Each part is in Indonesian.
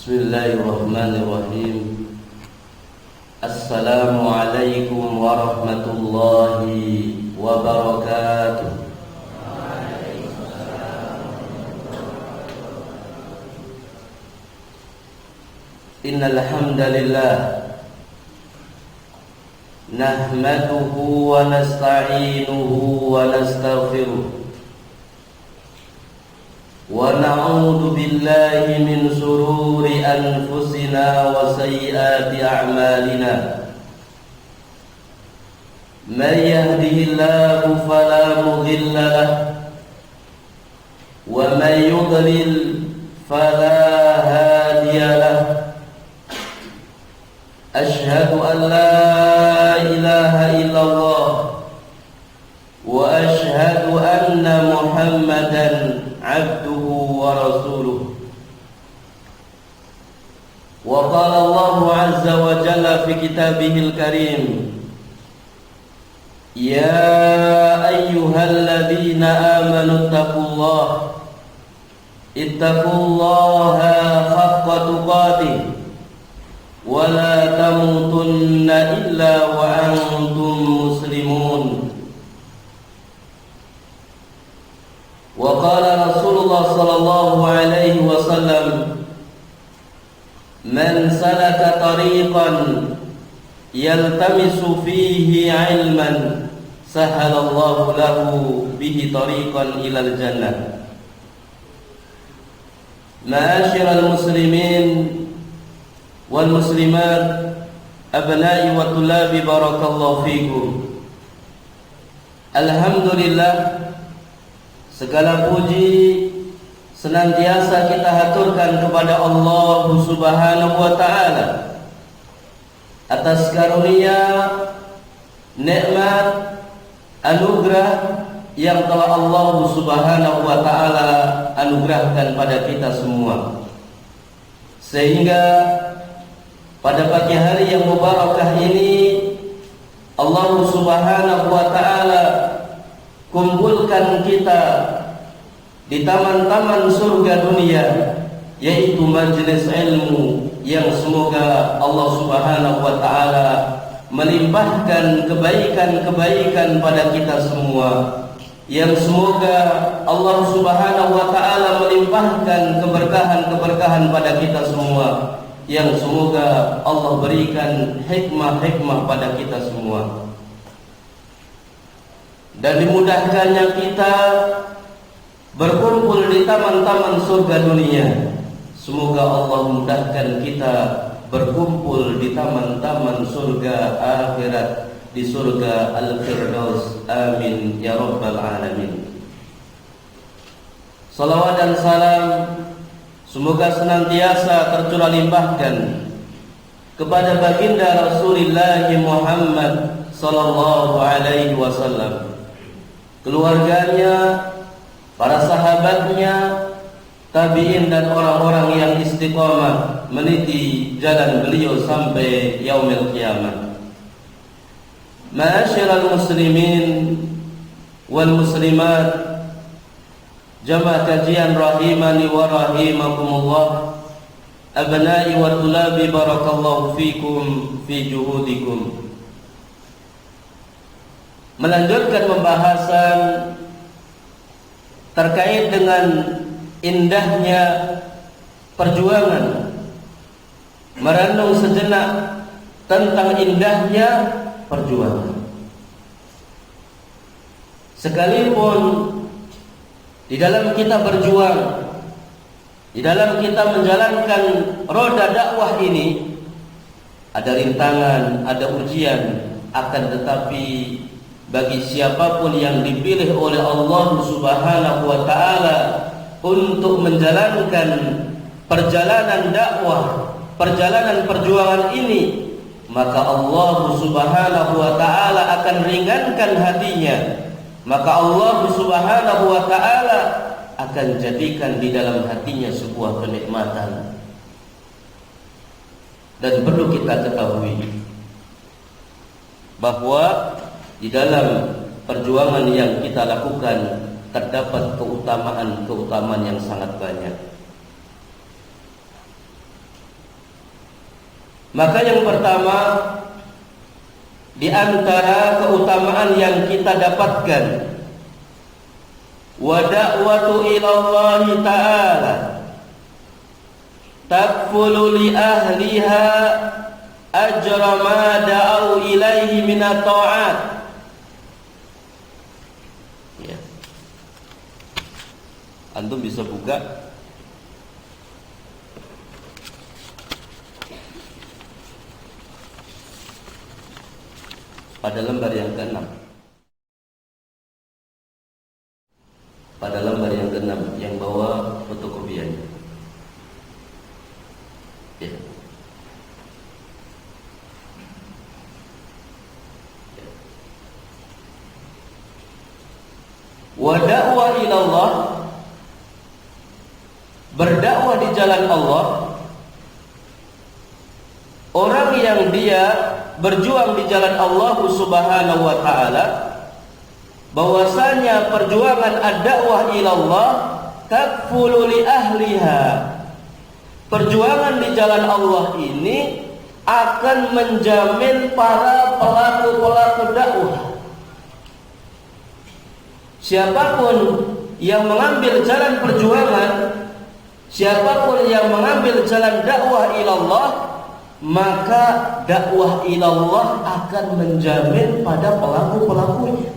Bismillahirrahmanirrahim. Assalamualaikum warahmatullahi wabarakatuh. Innal hamdalillah nahmaduhu wa nasta'inuhu wa nastaghfiruh wa na'udzu billahi min shururi anfusina wa sayyiati a'malina. Man yahdihillahu fala mudilla lahu wa man yudlil fala hadiya lahu. Ashhadu an la ilaha illallah wa ashhadu anna Muhammadan abduhu wa rasuluh. Wa qala Allahu azza wa jalla fi kitabihil karim, ya ayyuhalladzina amanu ittaqullaha haqqa tuqatih wa la tamutunna illa wa antum muslimun. Wa qala Rasulullah sallallahu alaihi wasallam, man salaka tariqan yaltamisu fihi ilman sahalallahu lahu bihi tariqan ilal jannah. Ma'asyiral muslimin wal muslimat, abna'i wa tulabi, barakallahu fikum. Alhamdulillah, segala puji senantiasa kita haturkan kepada Allah Subhanahu wa taala atas karunia, nikmat, anugerah yang telah Allah Subhanahu wa taala anugerahkan pada kita semua, sehingga pada pagi hari yang mubarakah ini Allah Subhanahu wa taala kumpulkan kita di taman-taman surga dunia, yaitu majelis ilmu yang semoga Allah Subhanahu wa taala melimpahkan kebaikan-kebaikan pada kita semua, yang semoga Allah Subhanahu wa taala melimpahkan keberkahan-keberkahan pada kita semua, yang semoga Allah berikan hikmah-hikmah pada kita semua, dan dimudahkannya kita berkumpul di taman-taman surga dunia. Semoga Allah mudahkan kita berkumpul di taman-taman surga akhirat, di surga Al-Firdaus. Amin ya rabbal alamin. Salawat dan salam semoga senantiasa tercurah limpahkan kepada baginda Rasulullah Muhammad sallallahu alaihi wasallam, keluarganya, para sahabatnya, tabi'in dan orang-orang yang istiqamah meniti jalan beliau sampai yaumil qiyamah. Ma'asyiral muslimin wal muslimat, jamaah kajian rahimani wa rahimakumullah, abna'i wa tulabi, barakallahu fikum fi juhudikum. Melanjutkan pembahasan terkait dengan indahnya perjuangan, merenung sejenak tentang indahnya perjuangan. Sekalipun di dalam kita berjuang, di dalam kita menjalankan roda dakwah ini, ada rintangan, ada ujian, akan tetapi bagi siapapun yang dipilih oleh Allah Subhanahu wa taala untuk menjalankan perjalanan dakwah, perjalanan perjuangan ini, maka Allah Subhanahu wa taala akan ringankan hatinya, maka Allah Subhanahu wa taala akan jadikan di dalam hatinya sebuah kenikmatan. Dan perlu kita ketahui bahwa di dalam perjuangan yang kita lakukan terdapat keutamaan-keutamaan yang sangat banyak. Maka yang pertama di antara keutamaan yang kita dapatkan, wa da'watu ilallahi ta'ala takfulu li ahliha ajra ma da'au ilaihi minat ta'at. Ya. Antum bisa buka pada lembar yang ke-6. Pada lembar yang ke-6 yang bawa fotokopian. Ya. Wa da'wa ilallah, berdakwah di jalan Allah. Orang yang dia berjuang di jalan Allah Subhanahu wa taala, bahwasanya perjuangan ad-da'wah ilallah takfulu li ahliha. Perjuangan di jalan Allah ini akan menjamin para pelaku-pelaku dakwah. Siapapun yang mengambil jalan perjuangan, siapapun yang mengambil jalan dakwah ilallah, maka dakwah ilallah akan menjamin pada pelaku-pelakunya.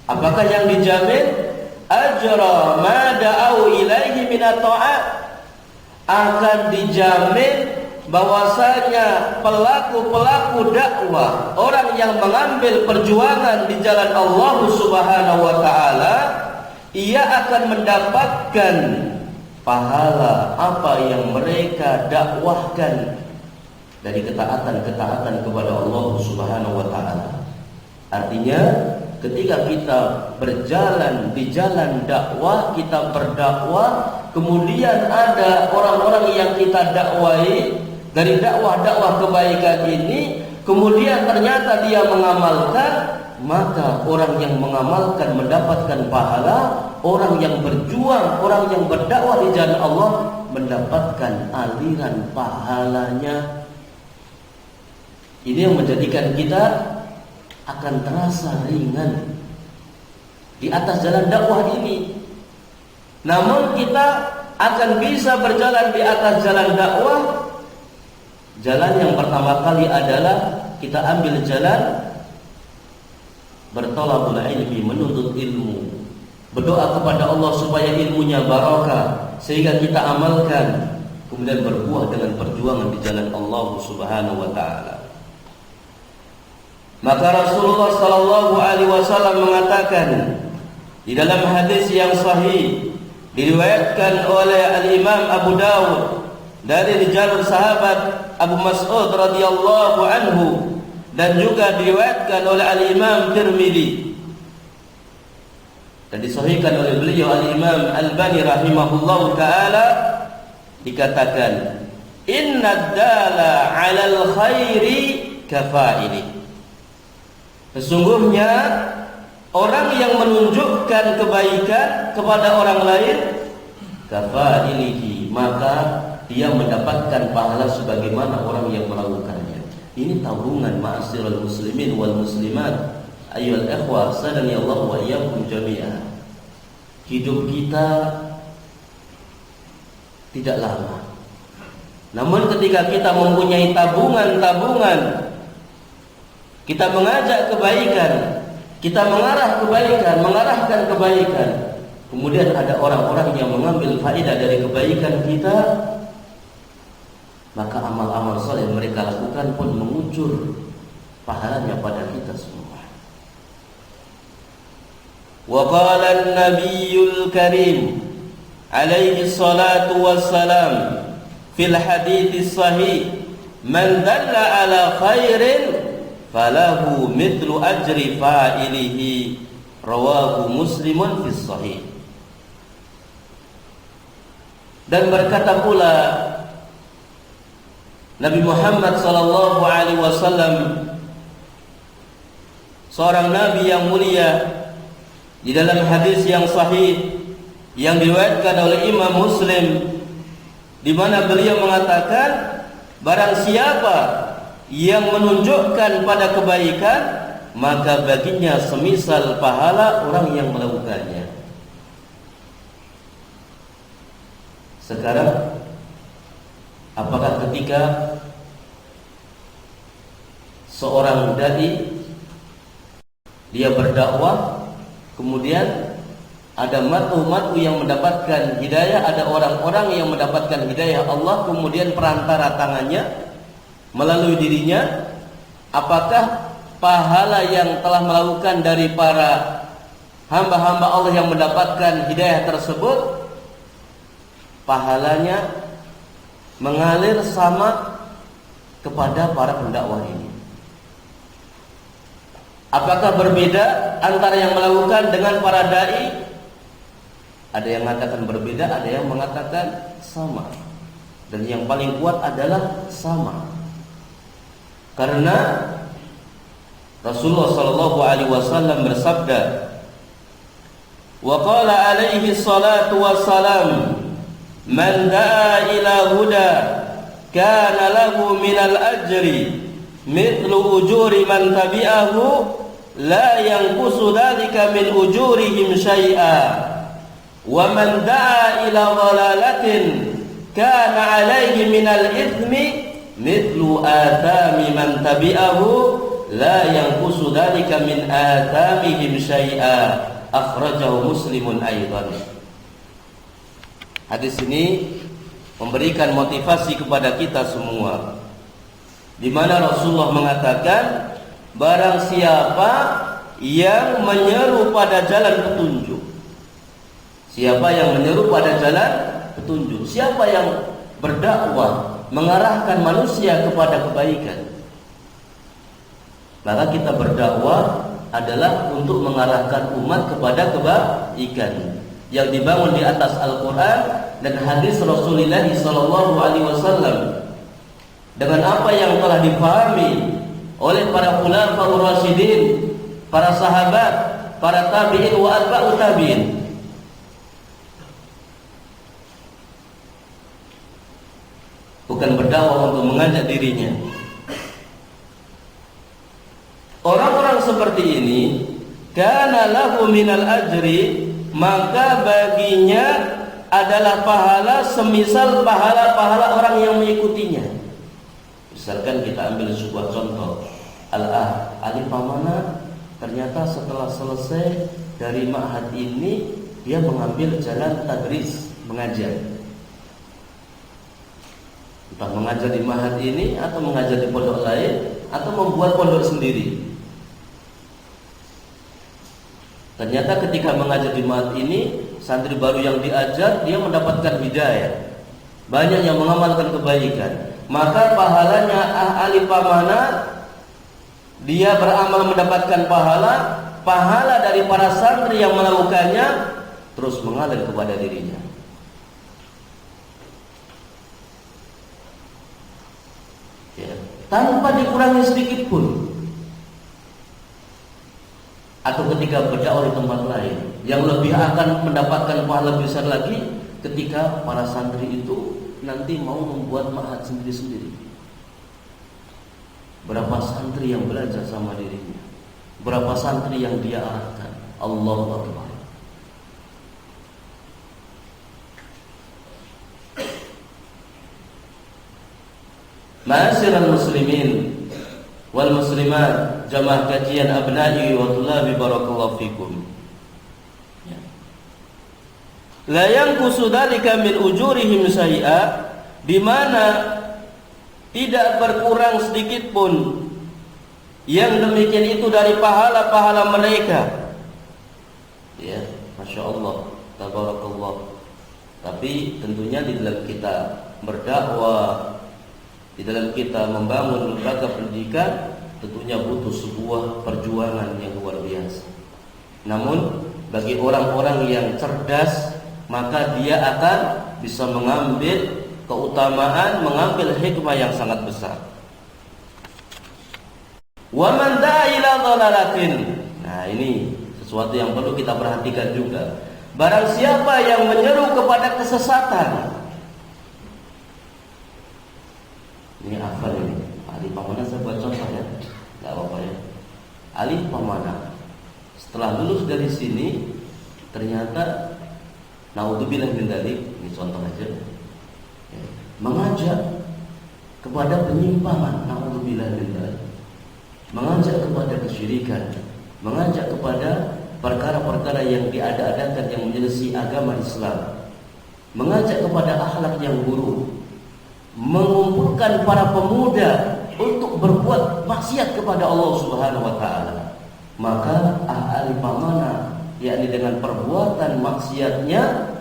Apakah yang dijamin? Ajra ma da'au ilaihi minat ta'at, akan dijamin bahwasanya pelaku-pelaku dakwah, orang yang mengambil perjuangan di jalan Allah Subhanahu wa taala, ia akan mendapatkan pahala apa yang mereka dakwahkan dari ketaatan-ketaatan kepada Allah Subhanahu wa taala. Artinya, ketika kita berjalan di jalan dakwah, kita berdakwah, kemudian ada orang-orang yang kita dakwai dari dakwah-dakwah kebaikan ini, kemudian ternyata dia mengamalkan, maka orang yang mengamalkan mendapatkan pahala, orang yang berjuang, orang yang berdakwah di jalan Allah mendapatkan aliran pahalanya. Ini yang menjadikan kita akan terasa ringan di atas jalan dakwah ini. Namun kita akan bisa berjalan di atas jalan dakwah. Jalan yang pertama kali adalah kita ambil jalan bertolabul ilmi, menuntut ilmu, berdoa kepada Allah supaya ilmunya barakah sehingga kita amalkan, kemudian berbuah dengan perjuangan di jalan Allah Subhanahu wa taala. Maka Rasulullah sallallahu alaihi wasallam mengatakan di dalam hadis yang sahih, diriwayatkan oleh Al-Imam Abu Dawud dari jalur sahabat Abu Mas'ud radhiyallahu anhu, dan juga diriwayatkan oleh Al-Imam Tirmidzi dan disahihkan oleh beliau Al-Imam Albani rahimahullahu taala, dikatakan inna dala 'alal khairi kafa'ili. Sesungguhnya orang yang menunjukkan kebaikan kepada orang lain, kafa'ilihi, maka dia mendapatkan pahala sebagaimana orang yang melakukannya. Ini tabungan ma'asyiral muslimin wal muslimat, ayyuhal ikhwah sadani Allah wa iyyakum jami'an. Hidup kita tidak lama, namun ketika kita mempunyai tabungan-tabungan, kita mengajak kebaikan, kita mengarahkan kebaikan, kemudian ada orang-orang yang mengambil faedah dari kebaikan kita, maka amal-amal saleh yang mereka lakukan pun mengucur pahalanya pada kita semua. Wa qala an-nabiyyul karim alaihi salatu wassalam fil hadits sahih, man dalla ala khairin falahu mithlu ajri fa'ilihi, rawahu Muslimun fis sahih. Dan berkata pula Nabi Muhammad sallallahu alaihi wasallam, seorang nabi yang mulia, di dalam hadis yang sahih yang diriwayatkan oleh Imam Muslim, di mana beliau mengatakan Barang siapa yang menunjukkan pada kebaikan, maka baginya semisal pahala orang yang melakukannya. Sekarang, apakah ketika seorang dai dia berdakwah, kemudian ada matu-matu yang mendapatkan hidayah, ada orang-orang yang mendapatkan hidayah Allah, kemudian perantara tangannya melalui dirinya, apakah pahala yang telah melakukan dari para hamba-hamba Allah yang mendapatkan hidayah tersebut, pahalanya mengalir sama kepada para pendakwah ini? Apakah berbeda antara yang melakukan dengan para dai? Ada yang mengatakan berbeda, ada yang mengatakan sama. Dan yang paling kuat adalah sama. Karena Rasulullah sallallahu alaihi wasallam bersabda, wa qala alaihi salatu wassalam, man da'a ila huda kana lahu minal ajri mithlu ujuri man tabi'ahu la yanqusu dhalika min ujurihim syai'a. Wa man da'a ila dhalalatin kana 'alaihi minal ithmi mithlu athami man tabi'ahu la yanqusu dhalika min athamihim syai'a. Akhrajahu Muslimun aidan. Hadis ini memberikan motivasi kepada kita semua, di mana Rasulullah mengatakan, barang siapa yang menyeru pada jalan petunjuk, siapa yang menyeru pada jalan petunjuk, siapa yang berdakwah mengarahkan manusia kepada kebaikan, maka kita berdakwah adalah untuk mengarahkan umat kepada kebaikan yang dibangun di atas Al-Quran dan hadis Rasulullah sallallahu alaihi wasallam, dengan apa yang telah dipahami oleh para khulafaur rasyidin, para sahabat, para tabi'in wa atba'ut tabi'in. Bukan berdakwah untuk mengajak dirinya. Orang-orang seperti ini, kana lahu minal ajri, maka baginya adalah pahala semisal pahala-pahala orang yang mengikutinya. Misalkan kita ambil sebuah contoh, Alif Pamana ternyata setelah selesai dari ma'had ini, dia mengambil jalan tadris, mengajar. Entah mengajar di ma'had ini atau mengajar di pondok lain atau membuat pondok sendiri. Ternyata ketika mengajar di ma'had ini, santri baru yang diajar dia mendapatkan hidayah, banyak yang mengamalkan kebaikan, maka pahalanya Alif Pamana, dia beramal mendapatkan pahala dari para santri yang melakukannya terus mengalir kepada dirinya. Ya, tanpa dikurangi sedikit pun. Atau ketika berdakwah di tempat lain, yang lebih akan mendapatkan pahala besar lagi ketika para santri itu nanti mau membuat ma'had sendiri-sendiri. Berapa santri yang belajar sama dirinya, berapa santri yang dia arahkan. Allahu Akbar. Ma'asyiral muslimin wal muslimat, jamaah kajian abna'i wa tulabi, barakallahu fikum. La yanqusu dzalika min ujurihim syai'a, di mana tidak berkurang sedikit pun yang demikian itu dari pahala-pahala mereka. Ya, Masya Allah, tabarakallah. Tapi tentunya di dalam kita berdakwah, di dalam kita membangun lembaga pendidikan, tentunya butuh sebuah perjuangan yang luar biasa. Namun bagi orang-orang yang cerdas, maka dia akan bisa mengambil keutamaan, mengambil hikmah yang sangat besar. Wa man da'a ila dhalalatin. Nah, ini sesuatu yang perlu kita perhatikan juga. Barang siapa yang menyeru kepada kesesatan, Ini hafal ini. Alif pamana saya buat contoh ya. Enggak apa-apa ya. Alif pamana. Setelah lulus dari sini ternyata naudzubillah min dzalik, ini contoh aja. Ya. Mengajak kepada penyimpangan, naudzubillah min dzalik. Mengajak kepada kesyirikan, mengajak kepada perkara-perkara yang diada-adakan yang menyelisih agama Islam, mengajak kepada akhlak yang buruk, mengumpulkan para pemuda untuk berbuat maksiat kepada Allah Subhanahu wa taala. Maka ahli pamana, yakni dengan perbuatan maksiatnya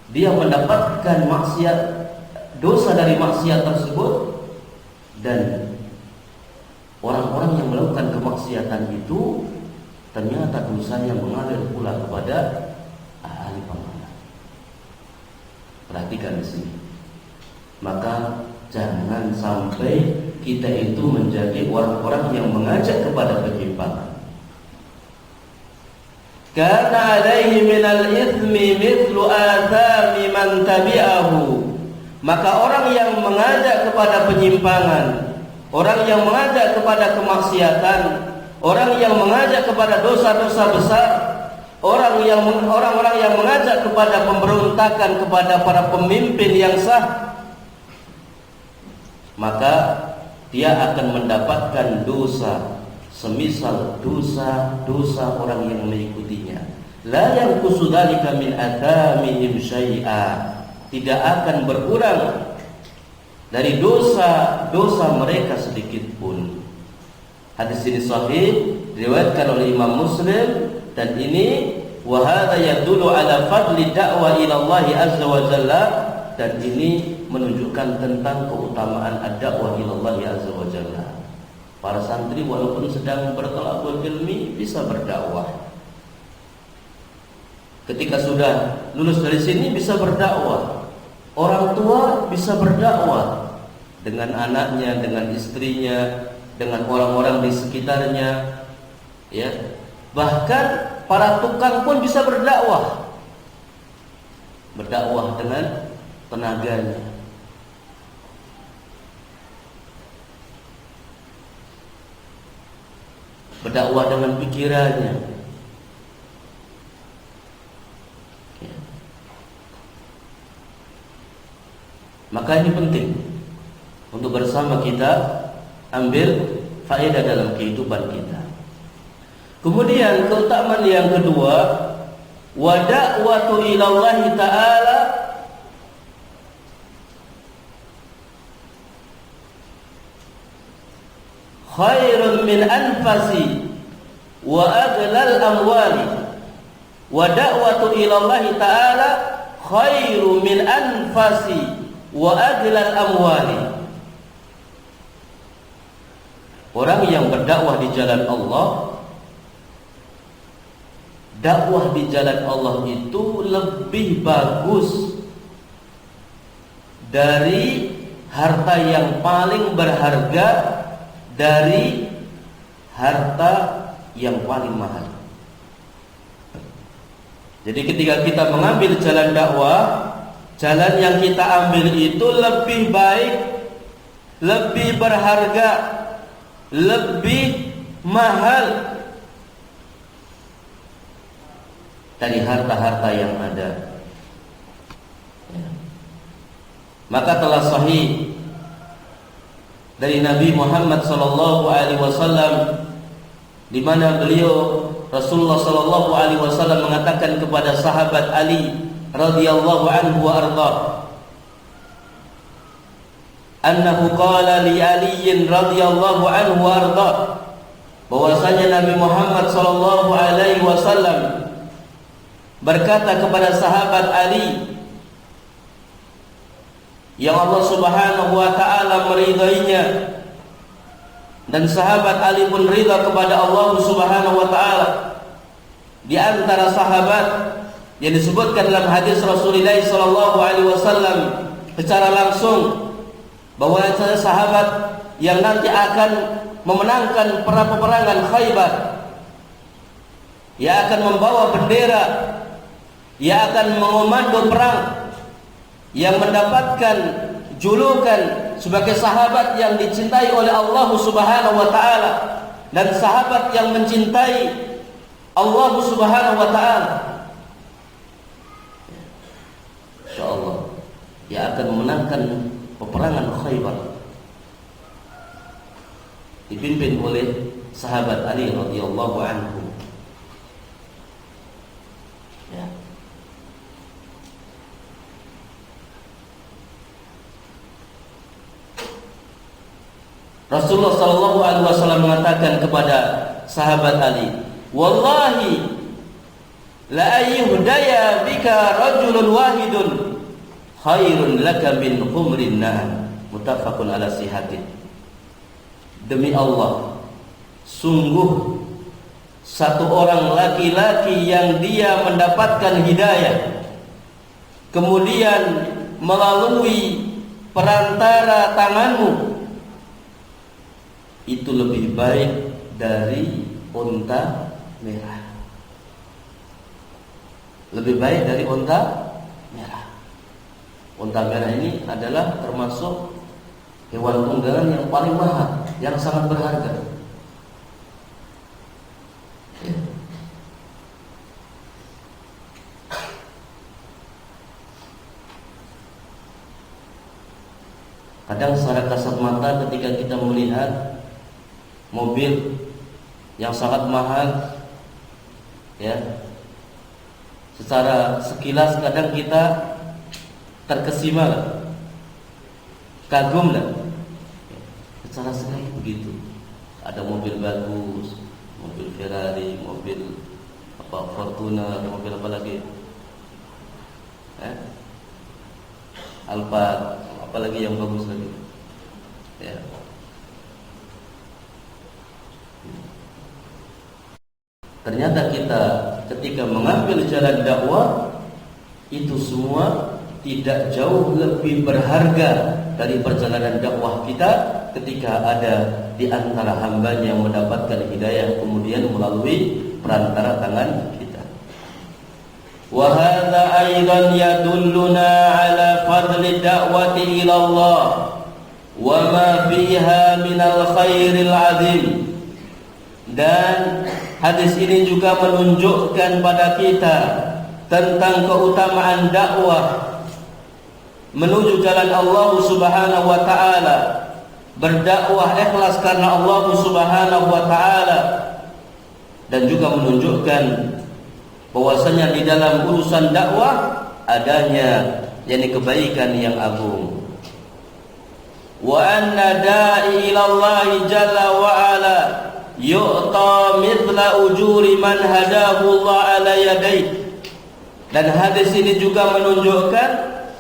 dia mendapatkan maksiat, dosa dari maksiat tersebut, dan orang-orang yang melakukan kemaksiatan itu ternyata dosanya mengalir pula kepada ahli pamana. Perhatikan di sini. Maka jangan sampai kita itu menjadi orang-orang yang mengajak kepada penyimpangan. Karena alaihi minal ithmi mithlu athami man tabi'ahu. Maka orang yang mengajak kepada penyimpangan, orang yang mengajak kepada kemaksiatan, orang yang mengajak kepada dosa-dosa besar, orang-orang yang mengajak kepada pemberontakan kepada para pemimpin yang sah, maka dia akan mendapatkan dosa semisal dosa-dosa orang yang mengikutinya. La yanqusu dzalika min athamihim syai'a. Tidak akan berkurang dari dosa-dosa mereka sedikit pun. Hadis ini sahih, diriwayatkan oleh Imam Muslim, dan ini wa hadza yadullu ala fadli da'wa ila Allah azza wa jalla, dan ini menunjukkan tentang keutamaan ad-da'wah ila Allah azza wa jalla. Para santri walaupun sedang berthalabul ilmi bisa berdakwah. Ketika sudah lulus dari sini bisa berdakwah. Orang tua bisa berdakwah dengan anaknya, dengan istrinya, dengan orang-orang di sekitarnya, ya. Bahkan para tukang pun bisa berdakwah. Berdakwah dengan tenaganya. Berdakwah dengan pikirannya. Ya. Maka ini penting untuk bersama kita ambil faedah dalam kehidupan kita. Kemudian keutamaan yang kedua, wa da'watu ila Allah ta'ala khairun min anfasi wa aghlal amwali. Wa da'watu ila Allah ta'ala khairu min anfasi wa aghlal amwali. Orang yang berdakwah di jalan Allah, dakwah di jalan Allah itu lebih bagus dari harta yang paling berharga, dari harta yang paling mahal. Jadi ketika kita mengambil jalan dakwah, jalan yang kita ambil itu lebih baik, lebih berharga, lebih mahal dari harta-harta yang ada. Maka telah sahih dari Nabi Muhammad sallallahu alaihi wasallam, di mana beliau Rasulullah sallallahu alaihi wasallam mengatakan kepada sahabat Ali radhiyallahu anhu wa arda, annahu qala li Ali radhiyallahu anhu wa arda, bahwasanya Nabi Muhammad sallallahu alaihi wasallam berkata kepada sahabat Ali yang Allah Subhanahu wa taala meridainya, dan sahabat Ali pun ridha kepada Allah Subhanahu wa taala. Di antara sahabat yang disebutkan dalam hadis Rasulullah sallallahu alaihi wasallam secara langsung bahwa sahabat yang nanti akan memenangkan peperangan Khaybar, ia akan membawa bendera, ia akan mengomando perang, yang mendapatkan julukan sebagai sahabat yang dicintai oleh Allah Subhanahu wa taala dan sahabat yang mencintai Allah Subhanahu wa taala. Insyaallah dia akan memenangkan peperangan Khaybar dipimpin oleh sahabat Ali radhiyallahu anhu. Ya. Rasulullah sallallahu alaihi wasallam mengatakan kepada sahabat Ali, "Wallahi la ayyuhdaya bika rajulun wahidun khairun laka min humrin na'am." Muttafaqun ala sihhatih. Demi Allah, sungguh satu orang laki-laki yang dia mendapatkan hidayah kemudian melalui perantara tanganmu itu lebih baik dari unta merah. Lebih baik dari unta merah. Unta merah ini adalah termasuk hewan tunggangan yang paling mahal, yang sangat berharga. Ya. Kadang secara kasat mata ketika kita melihat mobil yang sangat mahal, ya, secara sekilas kadang kita terkesima lah, kagum lah, secara sekilas begitu. Ada mobil bagus, mobil Ferrari, mobil Fortuner, mobil apa lagi, Alphard, apalagi yang bagus lagi, ya. Ternyata kita ketika mengambil jalan dakwah itu semua tidak jauh lebih berharga dari perjalanan dakwah kita ketika ada di antara hambanya yang mendapatkan hidayah kemudian melalui perantara tangan kita. Wa hadza aidan yadulluna ala fadli da'wati ila Allah wa ma fiha minal khairil azim. Dan hadis ini juga menunjukkan pada kita tentang keutamaan dakwah menuju jalan Allah Subhanahu wa taala, berdakwah ikhlas karena Allah Subhanahu wa taala, dan juga menunjukkan bahwasanya di dalam urusan dakwah adanya yakni kebaikan yang agung. Wa anna da'i ila Allah jalla wa ala yu'ta mithla ujuri man hadahu Allah ala yadayh. Dan hadis ini juga menunjukkan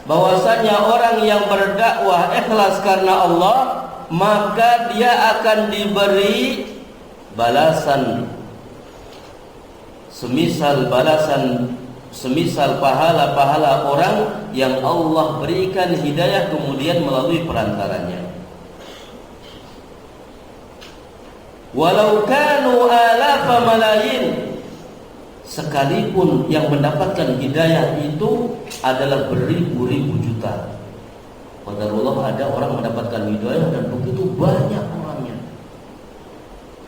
bahwasanya orang yang berdakwah ikhlas karena Allah maka dia akan diberi balasan semisal pahala-pahala orang yang Allah berikan hidayah kemudian melalui perantaranya. Walau kanu alafa malayin, sekalipun yang mendapatkan hidayah itu adalah beribu-ribu juta. Qadarullah ada orang mendapatkan hidayah dan begitu banyak orangnya,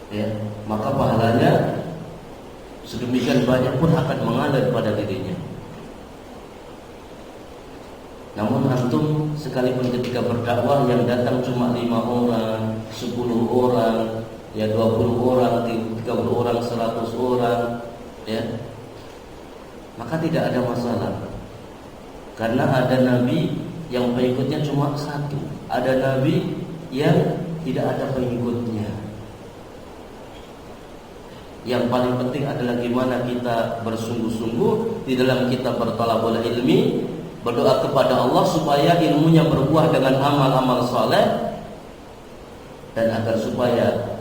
ya, maka pahalanya sedemikian banyak pun akan mengalir pada dirinya. Namun antum sekalipun ketika berdakwah yang datang cuma 5 orang, 10 orang, ya 20 orang, 30 orang, 100 orang, ya, maka tidak ada masalah. Karena ada nabi yang pengikutnya cuma 1, ada nabi yang tidak ada pengikutnya. Yang paling penting adalah gimana kita bersungguh-sungguh di dalam kita bertalabul ilmi, berdoa kepada Allah supaya ilmunya berbuah dengan amal-amal saleh, dan agar supaya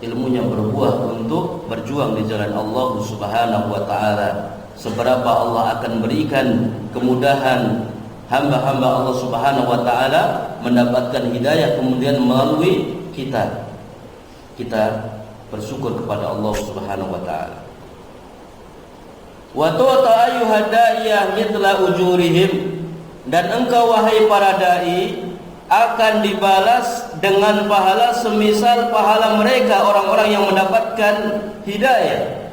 ilmunya berbuah untuk berjuang di jalan Allah Subhanahu wa taala. Seberapa Allah akan berikan kemudahan hamba-hamba Allah Subhanahu wa taala mendapatkan hidayah kemudian melalui kita bersyukur kepada Allah Subhanahu wa taala. Wa tu'ta ayyuhad da'iyah mithla ujurihim, dan engkau wahai para dai akan dibalas dengan pahala semisal pahala mereka orang-orang yang mendapatkan hidayah.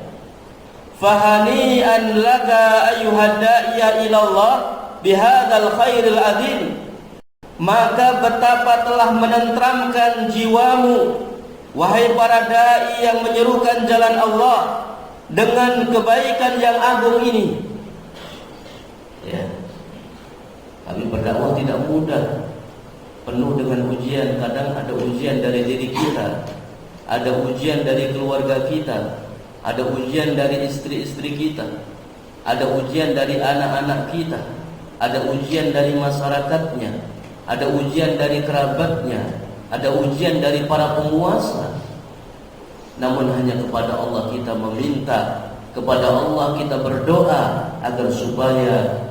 Fahani'an laka ayyuhad da'iya ilallah bihadzal khairil azim. Maka betapa telah menenteramkan jiwamu, wahai para dai yang menyerukan jalan Allah, dengan kebaikan yang agung ini. Ya. Kami berdakwah tidak mudah, penuh dengan ujian. Kadang ada ujian dari diri kita, ada ujian dari keluarga kita, ada ujian dari istri-istri kita, ada ujian dari anak-anak kita, ada ujian dari masyarakatnya, ada ujian dari kerabatnya, ada ujian dari para penguasa. Namun hanya kepada Allah kita meminta, kepada Allah kita berdoa agar supaya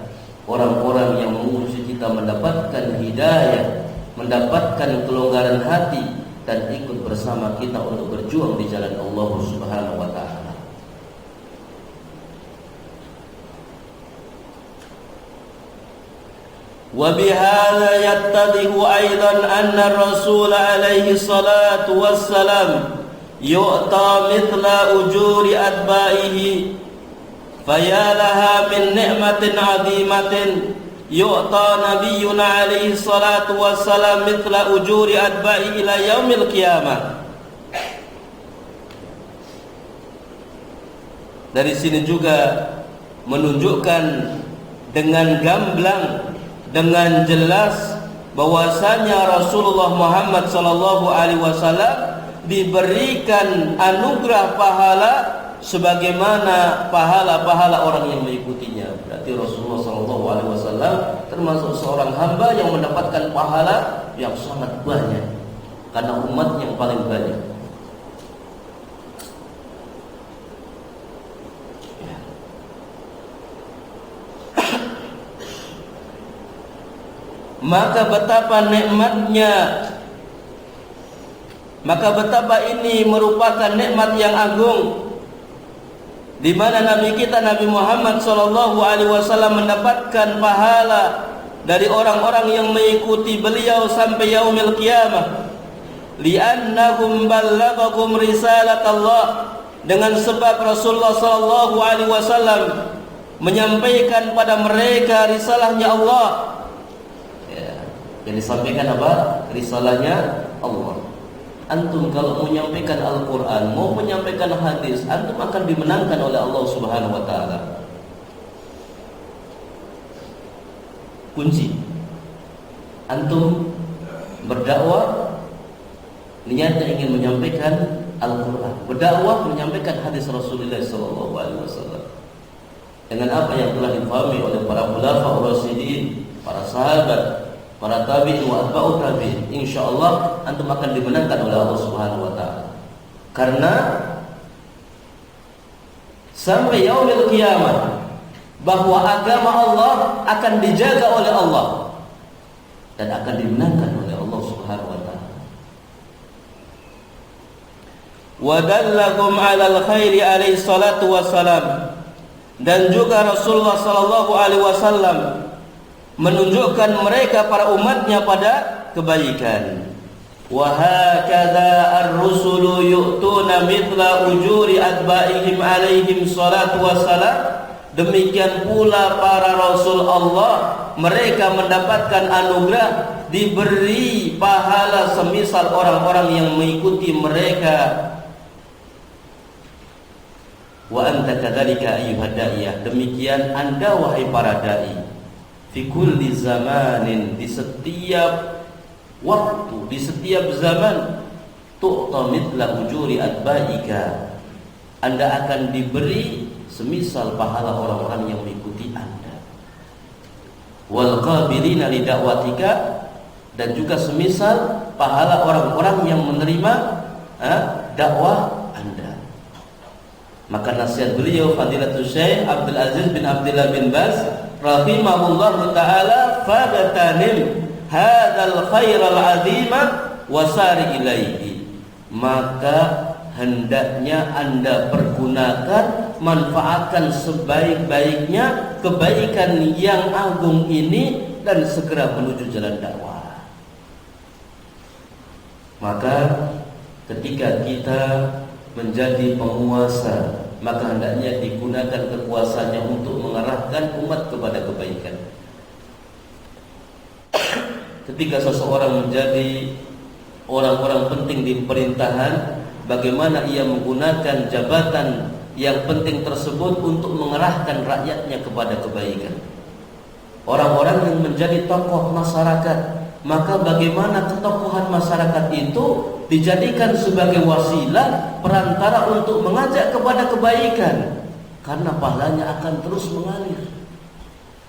orang-orang yang menguji kita mendapatkan hidayah, mendapatkan kelonggaran hati, dan ikut bersama kita untuk berjuang di jalan Allah Subhanahu wa taala. Wa bihadza yattadihu aidan anna ar-rasul alaihi salatu wassalam yu'ta mithla ujuri atba'ihi, fayalaha min ni'matin 'azimatin yu'ta nabiyyuna alaihi salatu wassalam mithla ujuri atba'i ila yaumil qiyamah. Dari sini juga menunjukkan dengan gamblang, dengan jelas bahwasanya Rasulullah Muhammad sallallahu alaihi wasallam diberikan anugerah pahala sebagaimana pahala-pahala orang yang mengikutinya. Berarti Rasulullah SAW termasuk seorang hamba yang mendapatkan pahala yang sangat banyak karena umat yang paling banyak. Maka betapa nikmatnya, maka betapa ini merupakan nikmat yang agung, di mana Nabi kita Nabi Muhammad sallallahu alaihi wasallam mendapatkan pahala dari orang-orang yang mengikuti beliau sampai yaumil qiyamah. Li'annahum ballaghakum risalat Allah, dengan sebab Rasulullah sallallahu alaihi wasallam menyampaikan pada mereka risalahnya Allah. Ya, yang disampaikan apa? Risalahnya Allah. Antum kalau menyampaikan Al-Quran, mau menyampaikan hadis, antum akan dimenangkan oleh Allah Subhanahu wa taala. Kunci antum berdakwah niatnya ingin menyampaikan Al-Quran, berdakwah menyampaikan hadis Rasulullah sallallahu alaihi wasallam dengan apa yang telah difahami oleh para khulafa ar-rasyidin, para sahabat, para tabi'in wa atba'ut tabi'in. Insyaallah antum akan dimenangkan oleh Allah Subhanahu wa taala. Karena sampai yaumil qiyamah bahwa agama Allah akan dijaga oleh Allah dan akan dimenangkan oleh Allah Subhanahu wa taala. Wa dallakum 'alal khairi alaihi salatu wassalam, dan juga Rasulullah sallallahu alaihi wasallam menunjukkan mereka para umatnya pada kebaikan. Wa hakadha ar-rusulu yu'tuna mithla ujuri atba'ihim alaihim salatu wassalam. Demikian pula para rasul Allah, mereka mendapatkan anugerah, diberi pahala semisal orang-orang yang mengikuti mereka. Wa anta kadzalika ayyuhad da'iyah, demikian Anda wahai para dai. Fi kulli zamanin, di setiap waktu, di setiap zaman, tu'ta mithla ujuri atba'ika, Anda akan diberi semisal pahala orang-orang yang mengikuti Anda. Wal qabilina li da'watika, dan juga semisal pahala orang-orang yang menerima dakwah Anda. Maka nasihat beliau Fadilatul Syekh Abdul Aziz bin Abdullah bin Baz rahimahullahu ta'ala, fabtanim hadzal khairal azima wasari ilaihi, maka hendaknya Anda pergunakan, manfaatkan sebaik-baiknya kebaikan yang agung ini dan segera menuju jalan dakwah. Maka ketika kita menjadi penguasa, maka hendaknya digunakan kekuasaannya untuk mengarahkan umat kepada kebaikan. Ketika seseorang menjadi orang-orang penting di pemerintahan, bagaimana ia menggunakan jabatan yang penting tersebut untuk mengarahkan rakyatnya kepada kebaikan. Orang-orang yang menjadi tokoh masyarakat, maka bagaimana ketokohan masyarakat itu dijadikan sebagai wasilah perantara untuk mengajak kepada kebaikan, karena pahalanya akan terus mengalir.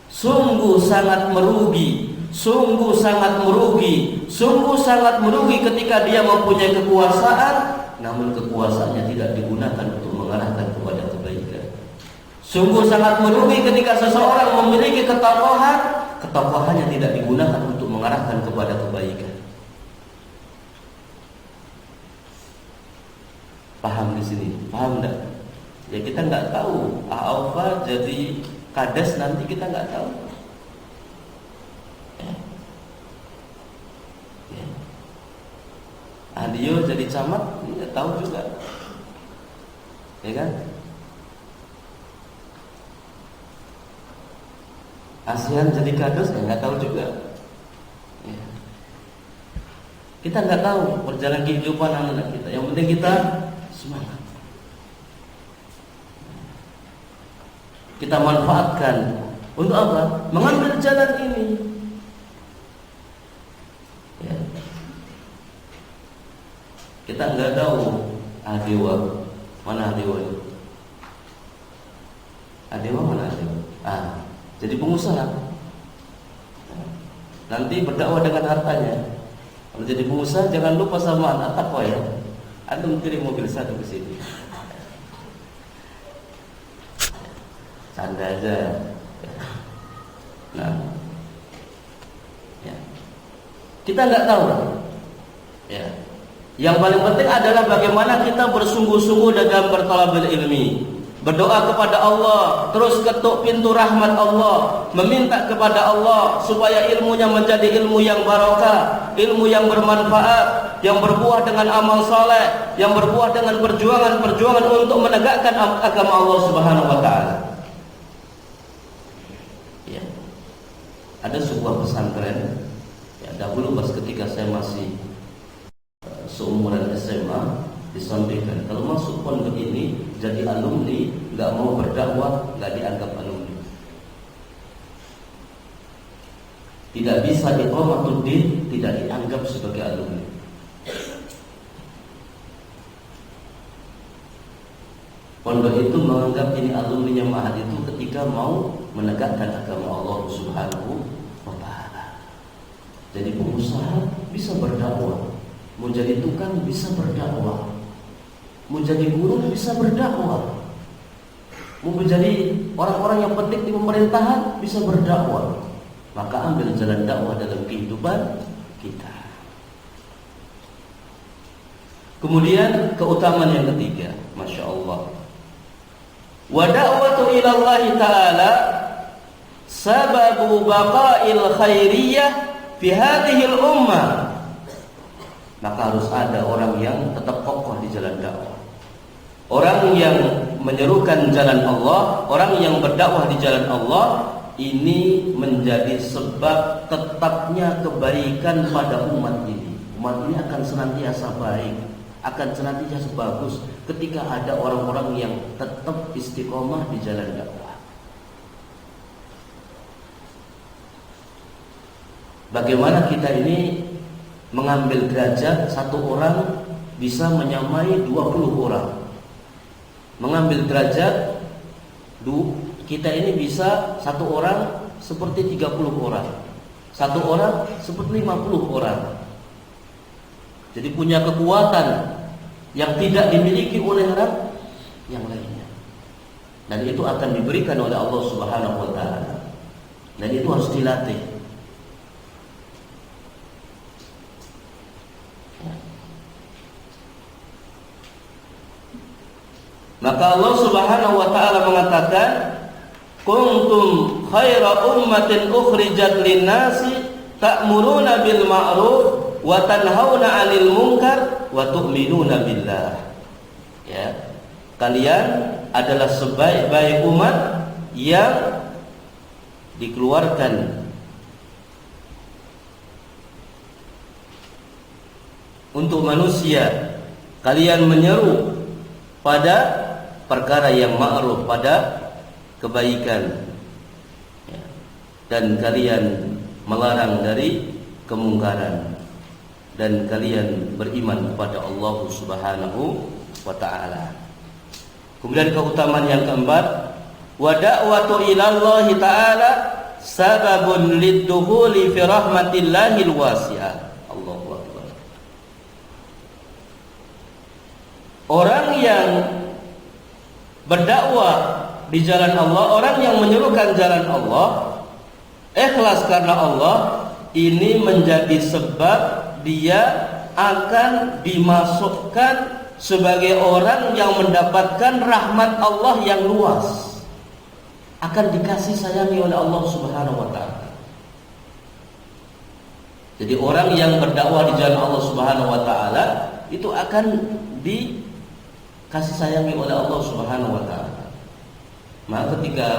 Sungguh sangat merugi, sungguh sangat merugi, sungguh sangat merugi ketika dia mempunyai kekuasaan, namun kekuasaannya tidak digunakan untuk mengarahkan kepada kebaikan. Sungguh sangat merugi ketika seseorang memiliki ketokohan, ketokohannya tidak digunakan untuk mengarahkan kepada kebaikan. Paham di sini? Paham enggak? Ya kita enggak tahu. Alfa jadi kades nanti kita enggak tahu. Adio jadi camat, enggak tahu juga. Ya kan? ASEAN jadi kades, enggak tahu juga. Ya. Kita enggak tahu perjalanan kehidupan anak kita. Yang penting kita semangat. Kita manfaatkan untuk apa? Mengambil jalan ini. Ya. Kita nggak tahu Adewa mana Adewa itu. Adewa mana Adewa? Jadi pengusaha. Nanti berdakwah dengan hartanya. Kalau jadi pengusaha jangan lupa sama anak takwa ya. Antum kirim mobil satu ke sini. Canda aja. Nah, ya. Kita nggak tahu. Ya. Yang paling penting adalah bagaimana kita bersungguh-sungguh dalam berthalabul ilmi, berdoa kepada Allah, terus ketuk pintu rahmat Allah, meminta kepada Allah supaya ilmunya menjadi ilmu yang barokah, ilmu yang bermanfaat, yang berbuah dengan amal saleh, yang berbuah dengan perjuangan-perjuangan untuk menegakkan agama Allah Subhanahu wa taala. Ya. Ada sebuah pesantren, ya dahulu pas ketika saya masih seumuran SMA disampaikan, kalau masuk pondok ini jadi alumni, nggak mau berdakwah, nggak dianggap alumni. Tidak bisa iqamatuddin, tidak dianggap sebagai alumni. Pondok itu menganggap ini alumninya Ma'had itu ketika mau menegakkan agama Allah Subhanahu wa taala. Jadi pengusaha bisa berdakwah, mau jadi tukang bisa berdakwah, mau jadi guru bisa berdakwah, mau menjadi orang-orang yang penting di pemerintahan bisa berdakwah. Maka ambil jalan dakwah dalam kehidupan kita. Kemudian keutamaan yang ketiga, Masya Allah, wa da'watu ilallahi ta'ala sababu baqa'il khairiyah fi hadhil ummah. Maka harus ada orang yang tetap kokoh di jalan dakwah, orang yang menyerukan jalan Allah, orang yang berdakwah di jalan Allah. Ini menjadi sebab tetapnya kebaikan pada umat ini. Umat ini akan senantiasa baik, akan senantiasa bagus ketika ada orang-orang yang tetap istiqomah di jalan dakwah. Bagaimana kita ini mengambil derajat satu orang bisa menyamai 20 orang. Mengambil derajat kita ini bisa satu orang seperti 30 orang, satu orang seperti 50 orang. Jadi punya kekuatan yang tidak dimiliki oleh orang yang lainnya. Dan itu akan diberikan oleh Allah Subhanahu wa taala. Dan itu harus dilatih. Maka Allah Subhanahu wa taala mengatakan, kuntum khaira ummatin ukhrijat lin-nasi ta'muruna bil ma'ruf wa tanhauna 'anil munkar wa tu'minuna billah. Ya. Kalian adalah sebaik-baik umat yang dikeluarkan untuk manusia. Kalian menyeru pada perkara yang ma'ruf, pada kebaikan, ya. Dan kalian melarang dari kemungkaran, dan kalian beriman kepada Allah Subhanahu wa ta'ala. Kemudian keutamaan yang keempat, wa da'watu ilallahi ta'ala sababun liddukhuli fi rahmatillahil wasi'ah. Allahu akbar. Orang yang berdakwah di jalan Allah, orang yang menyerukan jalan Allah, ikhlas karena Allah, ini menjadi sebab dia akan dimasukkan sebagai orang yang mendapatkan rahmat Allah yang luas, akan dikasih sayangi oleh Allah Subhanahu wa ta'ala. Jadi orang yang berdakwah di jalan Allah Subhanahu wa ta'ala itu akan dikasih sayangi oleh Allah Subhanahu wa ta'ala. Maka ketika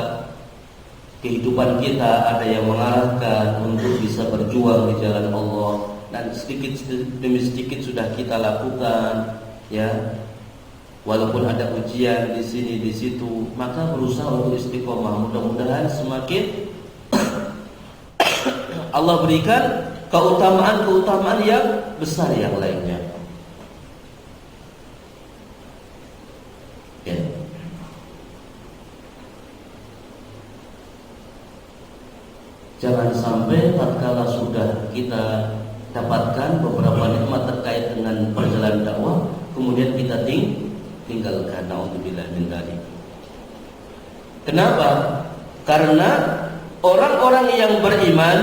kehidupan kita ada yang mengarahkan untuk bisa berjuang di jalan Allah, dan sedikit demi sedikit sudah kita lakukan, ya, walaupun ada ujian di sini di situ, maka berusaha untuk istiqomah. Mudah-mudahan semakin Allah berikan keutamaan-keutamaan yang besar yang lainnya. Ya. Jangan sampai tatkala sudah kita dapatkan beberapa nikmat terkait dengan perjalanan dakwah, kemudian kita tinggalkan. Naudzubillah min dzalik. Kenapa? Karena orang-orang yang beriman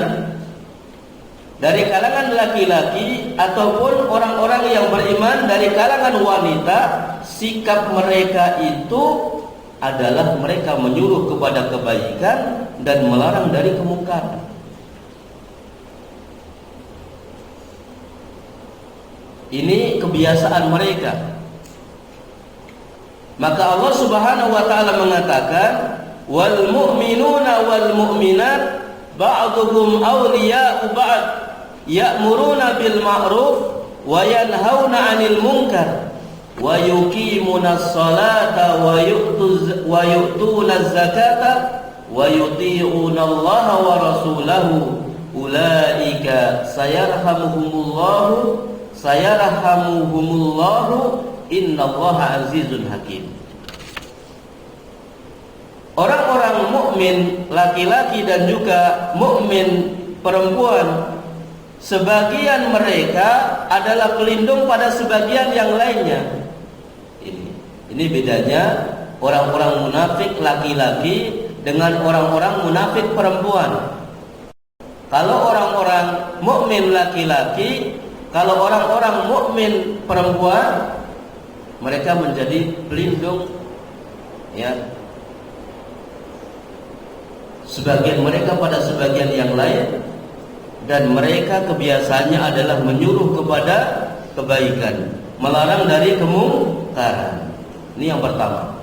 dari kalangan laki-laki ataupun orang-orang yang beriman dari kalangan wanita, sikap mereka itu adalah mereka menyuruh kepada kebaikan dan melarang dari kemungkaran. Ini kebiasaan mereka. Maka Allah Subhanahu wa ta'ala mengatakan, wal mu'minuna wal mu'minat ba'duhum awliya'u ba'd ya'muruna bil ma'ruf wa yanhauna 'anil munkar wa yuqimuna as-salata wa yu'tuna az-zakata wa yuti'una Allah wa rasulahu ulaika sayarhamuhumullahu innallaha azizun hakim. Orang-orang mukmin laki-laki dan juga mukmin perempuan, sebagian mereka adalah pelindung pada sebagian yang lainnya. Ini bedanya orang-orang munafik laki-laki dengan orang-orang munafik perempuan. Kalau orang-orang mukmin laki-laki, kalau orang-orang mukmin perempuan, mereka menjadi pelindung, ya, sebagian mereka pada sebagian yang lain, dan mereka kebiasaannya adalah menyuruh kepada kebaikan, melarang dari kemungkaran. Ini yang pertama,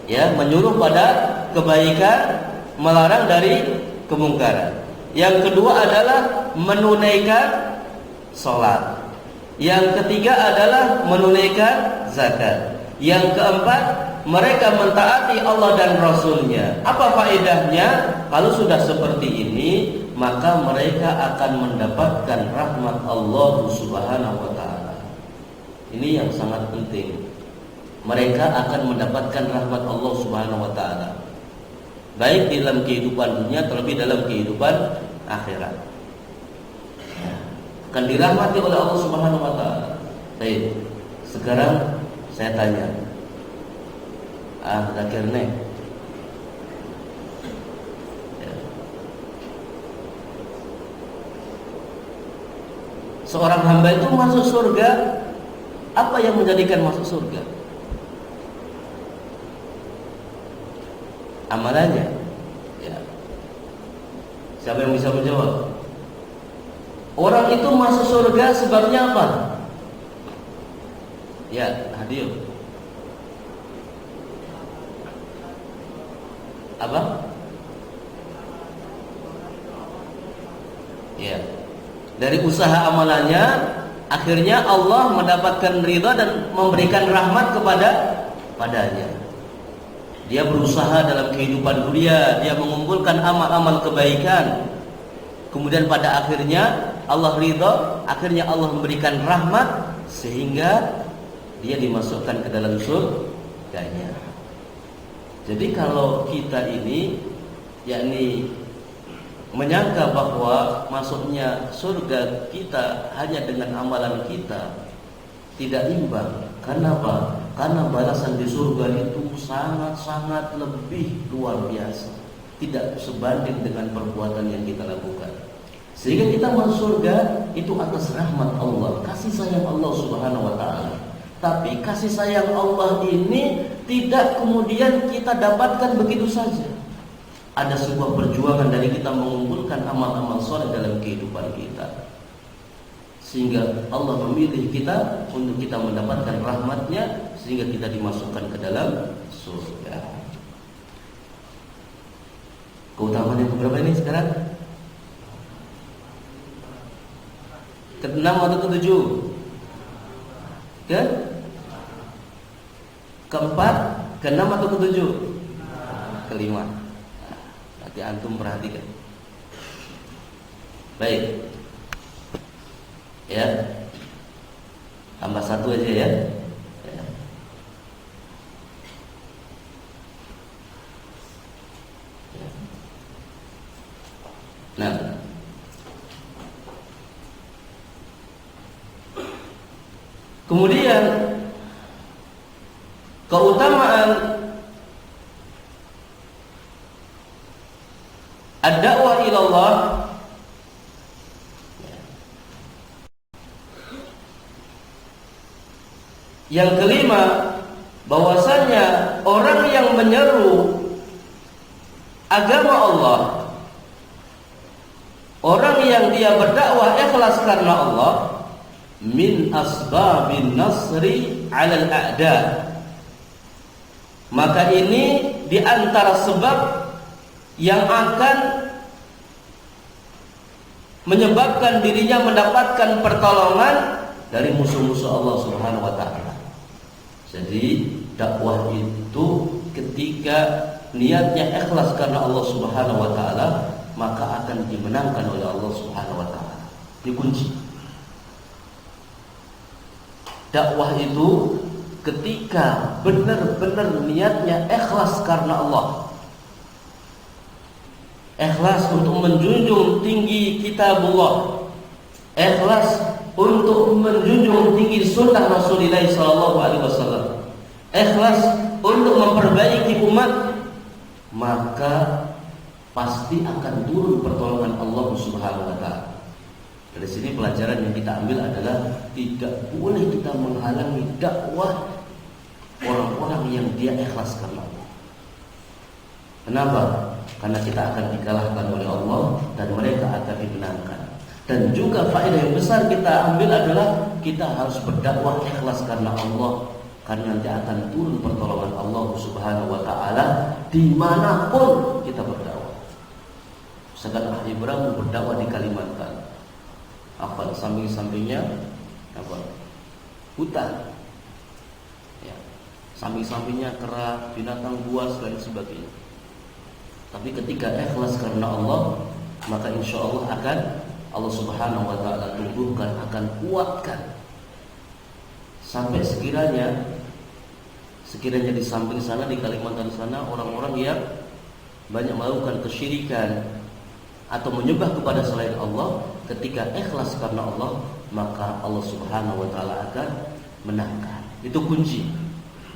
ya, menyuruh pada kebaikan, melarang dari kemungkaran. Yang kedua adalah menunaikan sholat. Yang ketiga adalah menunaikan zakat. Yang keempat, mereka mentaati Allah dan Rasulnya. Apa faedahnya? Kalau sudah seperti ini, maka mereka akan mendapatkan rahmat Allah Subhanahu wa ta'ala. Ini yang sangat penting. Mereka akan mendapatkan rahmat Allah Subhanahu wa ta'ala, baik dalam kehidupan dunia, terlebih dalam kehidupan akhirat. Akan dirahmati oleh Allah Subhanahu wa ta'ala. Baik, sekarang saya tanya, Zakir nih, seorang hamba itu masuk surga, apa yang menjadikan masuk surga? Amalannya, ya. Siapa yang bisa menjawab? Orang itu masuk surga sebabnya apa? Ya, hadir. Apa? Ya. Dari usaha amalannya, akhirnya Allah mendapatkan ridha dan memberikan rahmat padanya. Dia berusaha dalam kehidupan dunia, dia mengumpulkan amal-amal kebaikan. Kemudian pada akhirnya Allah ridha, akhirnya Allah memberikan rahmat sehingga dia dimasukkan ke dalam surganya. Jadi kalau kita ini yakni menyangka bahwa masuknya surga kita hanya dengan amalan kita, tidak imbang. Karena apa? Karena balasan di surga itu sangat-sangat lebih luar biasa, tidak sebanding dengan perbuatan yang kita lakukan. Sehingga kita masuk surga itu atas rahmat Allah, kasih sayang Allah Subhanahu wa taala. Tapi kasih sayang Allah ini tidak kemudian kita dapatkan begitu saja. Ada sebuah perjuangan dari kita mengumpulkan amal-amal soleh dalam kehidupan kita, sehingga Allah memilih kita untuk kita mendapatkan rahmatnya, sehingga kita dimasukkan ke dalam surga. Keutamaan yang keberapa ini sekarang? Ke-6 atau ke-7? Ke-4? Ke-6 atau ke-7? Ke-5. Nanti antum perhatikan. Baik. Ya. Tambah 1 aja ya. Nah, kemudian keutamaan ad-da'wah ila Allah, yang kelima, bahwasanya orang yang menyeru agama Allah, orang yang dia berdakwah ikhlas karena Allah, min asbabin nasri 'alal a'da. Maka ini di antara sebab yang akan menyebabkan dirinya mendapatkan pertolongan dari musuh-musuh Allah Subhanahu wa taala. Jadi dakwah itu ketika niatnya ikhlas karena Allah Subhanahu wa taala, maka akan dimenangkan oleh Allah Subhanahu wa taala. Ini kunci. Dakwah itu ketika benar-benar niatnya ikhlas karena Allah, ikhlas untuk menjunjung tinggi kitabullah, ikhlas untuk menjunjung tinggi sunnah Rasulullah SAW, ikhlas untuk memperbaiki umat, maka pasti akan turun pertolongan Allah Subhanahu wa taala. Dari sini pelajaran yang kita ambil adalah tidak boleh kita menghalangi dakwah orang-orang yang dia ikhlas karena Allah. Kenapa? Karena kita akan dikalahkan oleh Allah dan mereka akan dimenangkan. Dan juga faedah yang besar kita ambil adalah kita harus berdakwah ikhlas karena Allah, karena nanti akan turun pertolongan Allah Subhanahu wa taala dimanapun kita berdakwah. Misalkan Ibrahim berdakwah di Kalimantan, apa samping-sampingnya apa? Hutan. Ya. Samping-sampingnya kera, binatang buas dan sebagainya. Tapi ketika ikhlas karena Allah, maka insya Allah akan Allah Subhanahu wa taala tumbuhkan, akan kuatkan. Sampai sekiranya di samping sana, di Kalimantan sana, orang-orang yang banyak melakukan kesyirikan atau menyembah kepada selain Allah, ketika ikhlas karena Allah, maka Allah Subhanahu wa taala akan menangkan. Itu kunci.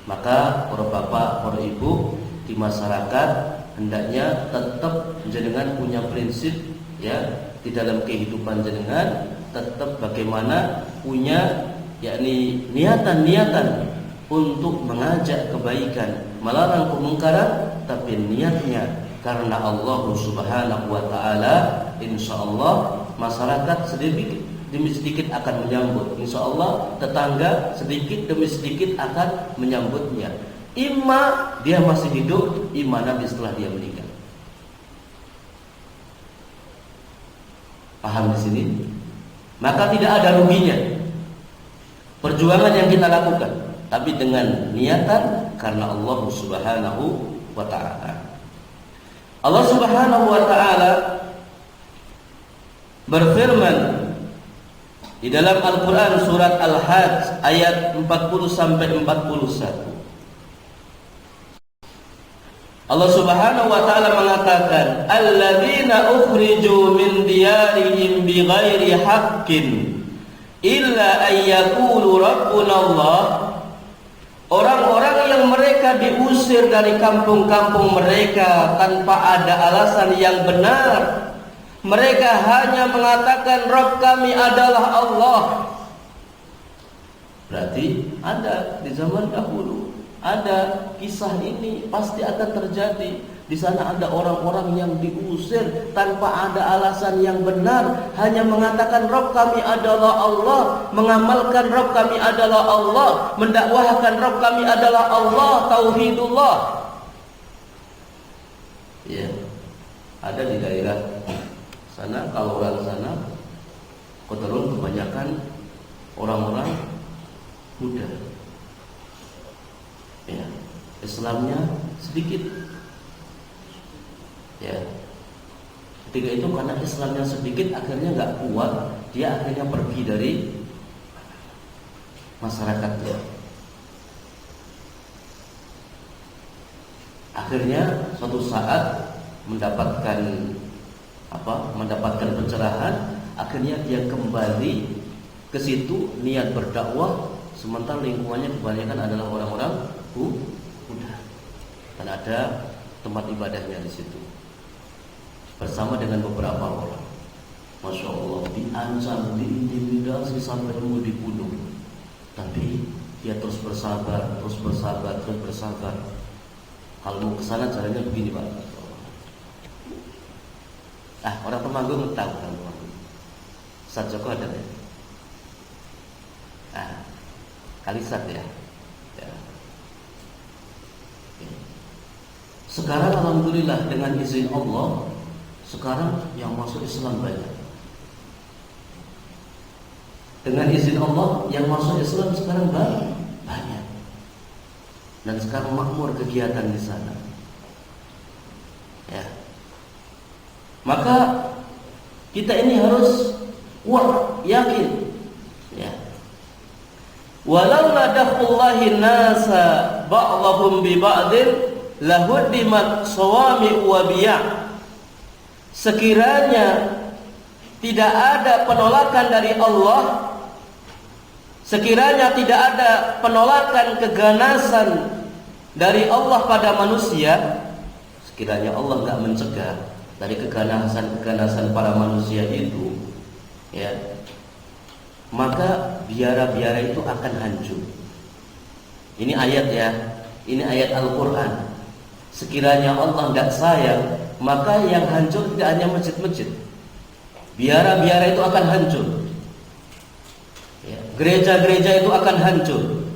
Maka para bapak, para ibu di masyarakat hendaknya tetap jenengan punya prinsip ya di dalam kehidupan jenengan, tetap bagaimana punya yakni niatan-niatan untuk mengajak kebaikan, melarang kemungkaran, tapi niatnya karena Allah Subhanahu wa taala, insya Allah masyarakat sedikit demi sedikit akan menyambut. Insya Allah tetangga sedikit demi sedikit akan menyambutnya. Imma dia masih hidup, imma nanti setelah dia meninggal. Paham di sini? Maka tidak ada ruginya perjuangan yang kita lakukan, tapi dengan niatan karena Allah Subhanahu wa ta'ala. Allah Subhanahu wa ta'ala berfirman di dalam Al-Quran surat Al-Hajj ayat 40 sampai 41. Allah Subhanahu wa ta'ala mengatakan, alladzina ukhriju min diyarihim bighairi haqqin illa ayyaqulu rabbuna Allah. Orang-orang yang mereka diusir dari kampung-kampung mereka tanpa ada alasan yang benar. Mereka hanya mengatakan Rabb kami adalah Allah. Berarti ada di zaman dahulu, ada kisah ini pasti akan terjadi. Di sana ada orang-orang yang diusir tanpa ada alasan yang benar, hanya mengatakan Rabb kami adalah Allah, mengamalkan Rabb kami adalah Allah, mendakwahkan Rabb kami adalah Allah, tauhidullah. Ya, ada di daerah sana. Kalau orang sana Kotorong kebanyakan orang-orang muda. Ya, Islamnya sedikit. Ya, ketika itu karena Islamnya sedikit akhirnya nggak kuat, dia akhirnya pergi dari masyarakatnya. Akhirnya suatu saat mendapatkan pencerahan, akhirnya dia kembali ke situ niat berdakwah, sementara lingkungannya kebanyakan adalah orang-orang muda dan ada tempat ibadahnya di situ. Bersama dengan beberapa orang, masya Allah, diancam, diintimidasi sampai mau dibunuh. Tapi dia terus bersabar. Kalau mau kesana caranya begini Pak. Orang Temanggung tahu kan Temanggung. Ustaz Joko ada ya? Kalisat ya. Sekarang alhamdulillah dengan izin Allah, sekarang yang masuk Islam banyak. Dengan izin Allah yang masuk Islam sekarang banyak. Dan sekarang makmur kegiatan di sana. Ya. Maka kita ini harus yakin. Ya. Walau nadaqullahi nasa ba'dhum bi ba'din lahuddimat sawami wa biya'. Sekiranya tidak ada penolakan dari Allah, sekiranya tidak ada penolakan keganasan dari Allah pada manusia, sekiranya Allah enggak mencegah dari keganasan para manusia itu, ya, maka biara-biara itu akan hancur. Ini ayat ya, ini ayat Al-Quran. Sekiranya Allah enggak sayang, maka yang hancur tidak hanya masjid-masjid, biara-biara itu akan hancur, ya, gereja-gereja itu akan hancur,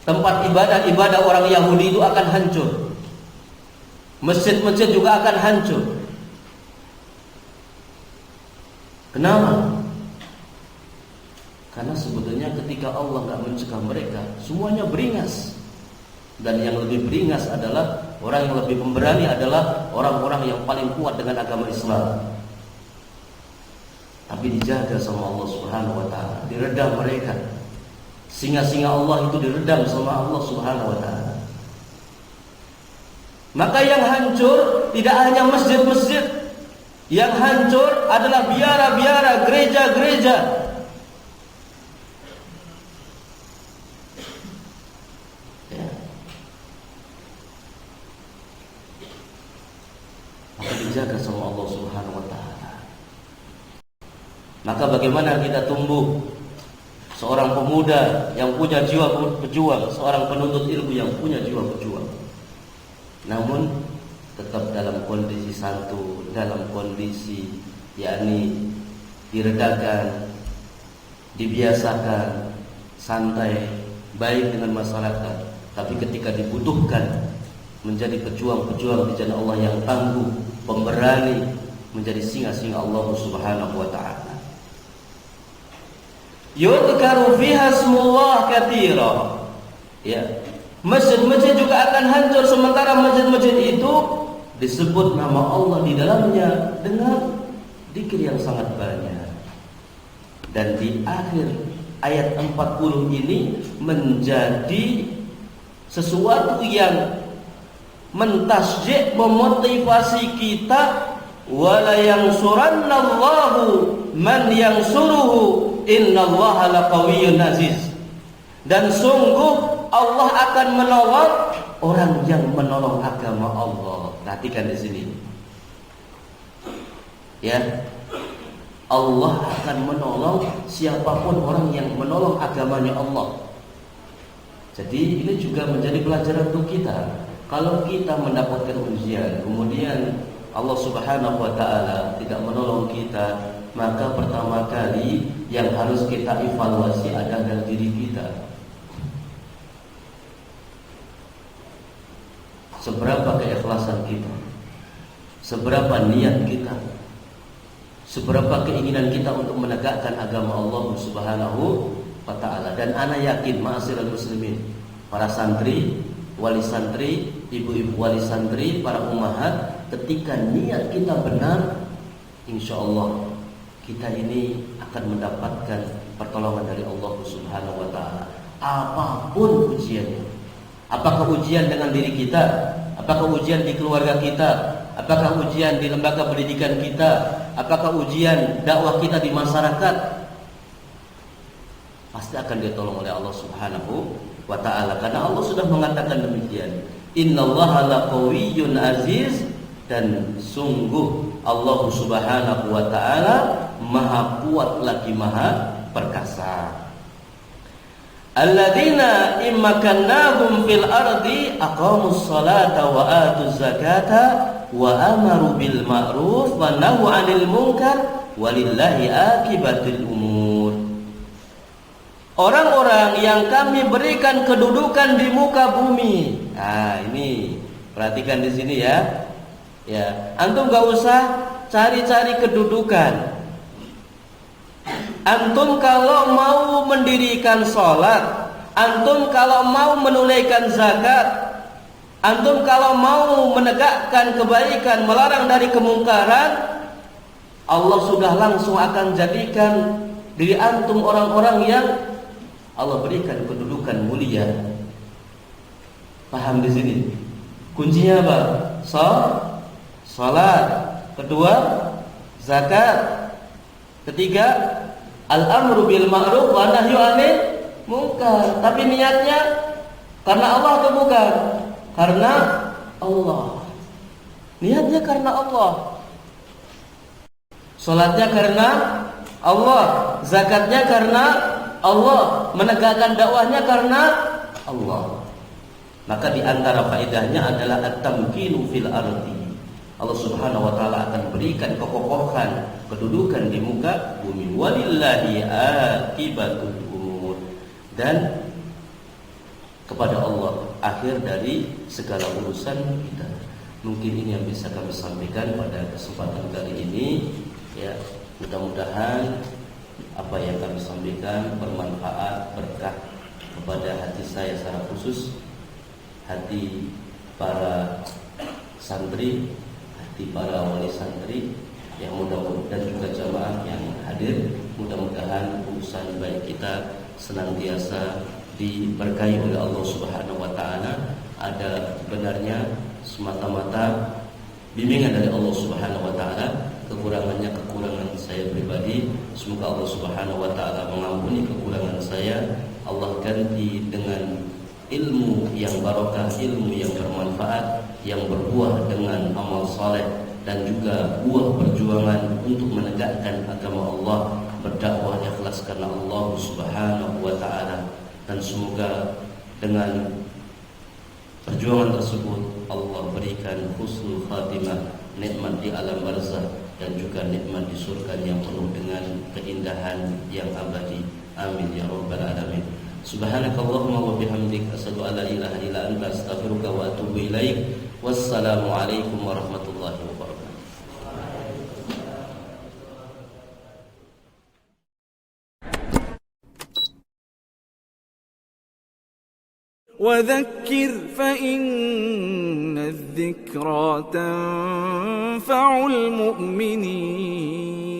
tempat ibadah orang Yahudi itu akan hancur, masjid-masjid juga akan hancur. Kenapa? Karena sebetulnya ketika Allah nggak mencegah mereka, semuanya beringas. Dan yang lebih beringas adalah orang yang lebih pemberani adalah orang-orang yang paling kuat dengan agama Islam. Tapi dijaga sama Allah Subhanahu wa ta'ala, diredam mereka. Singa-singa Allah itu diredam sama Allah Subhanahu wa ta'ala. Maka yang hancur tidak hanya masjid-masjid, yang hancur adalah biara-biara, gereja-gereja. Dijaga sama Allah Subhanahu wa ta'ala. Maka bagaimana kita tumbuh seorang pemuda yang punya jiwa pejuang, seorang penuntut ilmu yang punya jiwa pejuang. Namun tetap dalam kondisi santun, dalam kondisi yakni diredakan, dibiasakan, santai, baik dengan masyarakat. Tapi ketika dibutuhkan menjadi pejuang-pejuang di jalan Allah yang tangguh, pemberani, menjadi singa-singa Allah Subhanahu wa taala. Yudkaru fiha ismullah katsira. Ya. Masjid-masjid juga akan hancur sementara masjid-masjid itu disebut nama Allah di dalamnya dengan zikir yang sangat banyak. Dan di akhir ayat 40 ini menjadi sesuatu yang mentasjid, memotivasi kita, wala yansurannallahu man yansuruhu innallaha laqawiyyun aziz. Dan sungguh Allah akan menolong orang yang menolong agama Allah. Perhatikan di sini. Ya. Allah akan menolong siapapun orang yang menolong agamanya Allah. Jadi ini juga menjadi pelajaran untuk kita. Kalau kita mendapatkan ujian, kemudian Allah Subhanahu wa taala tidak menolong kita, maka pertama kali yang harus kita evaluasi adalah diri kita. Seberapa keikhlasan kita, seberapa niat kita, seberapa keinginan kita untuk menegakkan agama Allah Subhanahu wa taala. Dan ana yakin ma'asyiral muslimin, para santri, wali santri, ibu-ibu wali santri, para ummahat, ketika niat kita benar, insyaallah kita ini akan mendapatkan pertolongan dari Allah Subhanahu wa taala. Apapun ujiannya. Apakah ujian dengan diri kita? Apakah ujian di keluarga kita? Apakah ujian di lembaga pendidikan kita? Apakah ujian dakwah kita di masyarakat? Pasti akan ditolong oleh Allah Subhanahu wa ta'ala. Karena Allah sudah mengatakan demikian. Innallaha laqawiyyun aziz. Dan sungguh Allah Subhanahu wa ta'ala maha kuat lagi maha perkasa. Alladzina immakannahum fil ardi aqamus salata wa atuz zakata wa amaru bil ma'ruf wa nahu 'anil munkar walillahi akibatul umur. Orang-orang yang kami berikan kedudukan di muka bumi. Nah, ini perhatikan di sini ya. Ya, antum enggak usah cari-cari kedudukan. Antum kalau mau mendirikan sholat, antum kalau mau menunaikan zakat, antum kalau mau menegakkan kebaikan, melarang dari kemungkaran, Allah sudah langsung akan jadikan diri antum orang-orang yang Allah berikan kedudukan mulia. Paham di sini? Kuncinya apa? Salat. Kedua, zakat. Ketiga, al-amru bil ma'ruf wa nahyu 'anil munkar. Tapi niatnya karena Allah atau bukan? Karena Allah. Niatnya karena Allah. Salatnya karena Allah, zakatnya karena Allah, menegakkan dakwahnya karena Allah. Maka di antara faedahnya adalah at-tamkinu fil ardi. Allah Subhanahu wa taala akan berikan kekokohan, kedudukan di muka bumi. Walillahi akibatul umur. Dan kepada Allah akhir dari segala urusan kita. Mungkin ini yang bisa kami sampaikan pada kesempatan kali ini. Ya, mudah-mudahan apa yang kami sampaikan bermanfaat, berkah kepada hati saya secara khusus, hati para santri, hati para wali santri yang mudah-mudahan, dan juga jamaah yang hadir. Mudah-mudahan urusan baik kita senantiasa diberkahi oleh Allah Subhanahu wa taala. Ada benarnya semata-mata bimbingan dari Allah Subhanahu wa taala. Kekurangannya kekurangan saya pribadi. Semoga Allah Subhanahu wa taala mengampuni kekurangan saya. Allah ganti dengan ilmu yang barokah, ilmu yang bermanfaat, yang berbuah dengan amal saleh, dan juga buah perjuangan untuk menegakkan agama Allah, berdakwah ikhlas karena Allah Subhanahu wa taala. Dan semoga dengan perjuangan tersebut Allah berikan husnul khatimah, nikmat di alam barzakh dan juga nikmat di surga yang penuh dengan keindahan yang abadi. Amin ya rabbal alamin. Subhanakallahumma wa bihamdik asyhadu an la ilaha illa anta astaghfiruka wa atubu ilaik. Wassalamu alaikum warahmatullahi wabarakatuh. وذكر فإن الذكرى تنفع المؤمنين